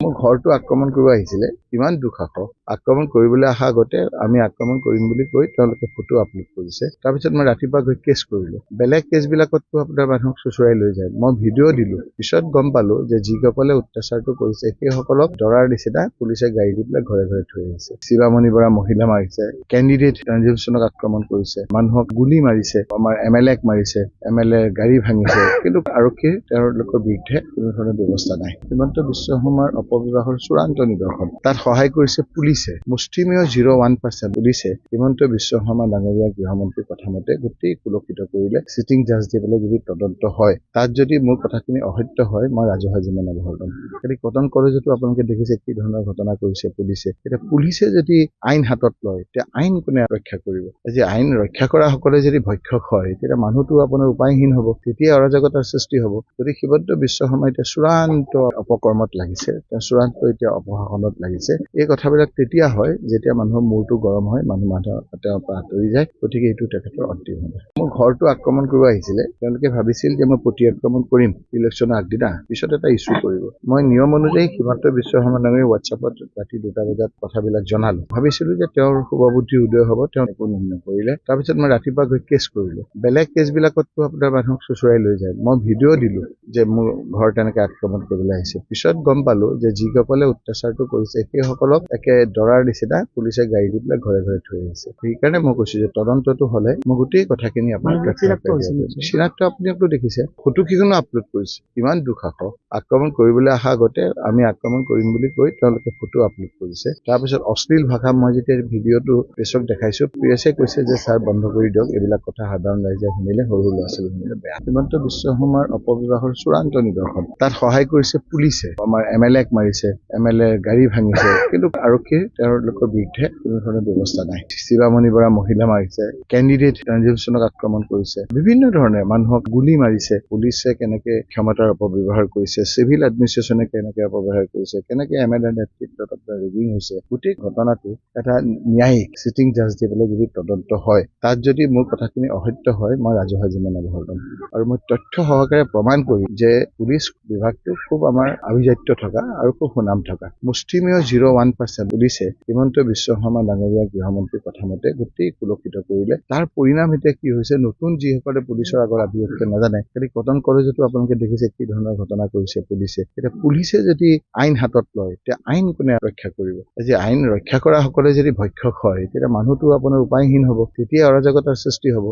মোৰ ঘৰটো আক্ৰমণ কৰিব আহিছিলে, ইমান দুঃসাহস। আক্ৰমণ কৰিবলৈ অহা আগতে আমি আক্ৰমণ কৰিম বুলি কৈ তেওঁলোকে ফটো আপলোড কৰিছে। তাৰপিছত মই ৰাতিপুৱা গৈ কেছ কৰিলো। বেলেগ কেছবিলাকততো আপোনাৰ মানুহক চুচুৰাই লৈ যায়। মই ভিডিঅ' দিলো, পিছত গম পালো যে যিসকলে অত্যাচাৰটো কৰিছে সেইসকলক দৰাৰ নিচিনা পুলিচে গাড়ী দি পেলাই ঘৰে ঘৰে থৈ আহিছে। শিৱামণি বৰা মহিলা মাৰিছে, কেণ্ডিডেট ট্ৰানজিশনক আক্ৰমণ কৰিছে, মানুহক গুলি মাৰিছে, আমাৰ MLA-ক মাৰিছে, MLA গাড়ী ভাঙিছে, কিন্তু আৰক্ষীৰ তেওঁলোকৰ বিৰুদ্ধে কোনো ধৰণৰ ব্যৱস্থা নাই। হিমন্ত বিশ্ব শৰ্মাৰ অপবিবাহৰ চূড়ান্ত নিদৰ্শন। তাত সহায় কৰিছে পুলিচে, মুষ্টিমেয় 0.1% পুলিচে হিমন্ত বিশ্ব শৰ্মা ডাঙৰীয়া গৃহমন্ত্ৰীৰ কথা মতে গোটেই কুলক্ষিত কৰিলে। চিটিং জাজ দি পেলাই যদি তদন্ত হয়, তাত যদি মোৰ কথাখিনি অসত্য হয়, মই ৰাজহুৱা জিম্মাত ভৰ্তি কৰিম। কিন্তু কটন কলেজতো আপোনালোকে দেখিছে কি ধৰণৰ ঘটনা কৰিছে পুলিচে। এতিয়া পুলিচে যদি আইন হাতত লয়, তেতিয়া আইন কোনে ৰক্ষা কৰিব? আজি আইন ৰক্ষা কৰা সকলে যদি ভক্ষক হয়, তেতিয়া মানুহটো আপোনাৰ উপায়হীন হ'ব, তেতিয়া অৰাজকতাৰ সৃষ্টি হ'ব। গতিকে হিমন্ত বিশ্ব শৰ্মা এতিয়া চূড়ান্ত অপকৰ্মত লাগিছে, তেওঁ চূড়ান্ত এতিয়া অপশাসনত লাগিছে। এই কথাবিলাক তেতিয়া হয় যেতিয়া মানুহৰ মূৰটো গৰম হয়, মানুহ তেওঁৰ পৰা আঁতৰি যায়। গতিকে এইটো তেখেতৰ অন্তিম হ'ব। মোৰ ঘৰটো আক্ৰমণ কৰিব আহিছিলে, তেওঁলোকে ভাবিছিল যে মই প্ৰতি আক্ৰমণ কৰিম ইলেকশ্যনৰ আগদিনা, পিছত এটা ইছ্যু কৰিব। মই নিয়ম অনুযায়ী হিমন্ত বিশ্ব শৰ্মা ডাঙৰীয়াৰ হোৱাটছএপত ৰাতি 2টা বজাত কথাবিলাক জনালো। ভাবিছিলো যে তেওঁৰ শুভবুদ্ধি উদয় হ'ব, তেওঁ একো নকৰিলে। তাৰপিছত মই ৰাতিপুৱা গৈ কেছ কৰিলো। বেলেগ কেছবিলাকততো আপোনাৰ মানুহক চুচুৰাই লৈ যায়। মই ভিডিঅ' দিলো যে মোৰ ঘৰ তেনেকে আক্ৰমণ কৰিবলৈ আহিছে। পিছত গম পালো যে যিসকলে অত্যাচাৰটো কৰিছে সেইসকলক একে দৰাৰ নিচিনা পুলিচে গাড়ী দি পেলাই ঘৰে ঘৰে থৈ আহিছে। সেইকাৰণে মই কৈছো যে তদন্তটো হলে মই গোটেই কথাখিনি আপোনাক চিনাক্ত আপুনিও দেখিছে, ফটো কেইখনো আপলোড কৰিছে। ইমান দুঃসাহস। আক্ৰমণ কৰিবলৈ অহা আগতে আমি আক্ৰমণ কৰিম বুলি কৈ তেওঁলোকে ফটো আপলোড কৰিছে। তাৰপিছত অশ্লীল ভাষা মই যেতিয়া ভিডিঅ'টো প্ৰেছক দেখাইছো, প্ৰেছে কৈছে যে ছাৰ বন্ধ কৰি দিয়ক, এইবিলাক কথা সাধাৰণ ৰাইজে শুনিলে, সৰু ল'ৰা ছোৱালী শুনিলে বেয়া। হিমন্ত বিশ্ব শৰ্মাৰ অপবিবাহৰ চূড়ান্ত নিদৰ্শন। তাত সহায় কৰিছে পুলিচে, আমাৰ MLA-ক মাৰিছে, MLA গাড়ী ভাঙিছে, কিন্তু আৰক্ষীৰ তেওঁলোকৰ বিৰুদ্ধে কোনো ধৰণৰ ব্যৱস্থা নাই। শিৱামণি বৰা মহিলা মাৰিছে, কেণ্ডিডেট ট্ৰানজিশনক আক্ৰমণ কৰিছে, বিভিন্ন ধৰণে মানুহক গুলি মাৰিছে। পুলিচে কেনেকে ক্ষমতাৰ অপব্যৱহাৰ কৰিছে, চিভিল এডমিনিষ্ট্ৰেশ্যনে কেনেকে অপব্যৱহাৰ কৰিছে, কেনেকে MLA নেতৃত্বত আপোনাৰ ৰেগিং হৈছে, গোটেই ঘটনাটো এটা ন্যায়িক চিটিং জাজ দি পেলাই যদি তদন্ত হয়, তাত যদি মোৰ কথাখিনি অসত্য হয়, মই ৰাজহুৱা জিম্মাত ভৰ্তি কৰিম। আৰু মই তথ্য সহকাৰে প্ৰমাণ কৰিম যে পুলিচ বিভাগটো খুব আমাৰ আভিজাত্য থকা আৰু খুব সুনাম থকা। মুষ্টিমেয় 0.1% পুলিচে হিমন্ত বিশ্ব শৰ্মা ডাঙৰীয়া গৃহমন্ত্ৰীৰ কথা মতে গোটেই কুলক্ষিত কৰিলে। তাৰ পৰিণাম এতিয়া কি হৈছে, নতুন যিসকলে পুলিচৰ আগৰ আভিজাত্য নাজানে, কিন্তু কটন কলেজতো আপোনালোকে দেখিছে কি ধৰণৰ ঘটনা কৰিছে পুলিচে। এতিয়া পুলিচে যদি আইন হাতত লয়, তেতিয়া আইন কোনে ৰক্ষা কৰিব? আজি আইন ৰক্ষা কৰা সকলে যদি ভক্ষক হয়, তেতিয়া মানুহটো আপোনাৰ উপায়হীন হ'ব, তেতিয়া অৰাজকতাৰ সৃষ্টি হ'ব।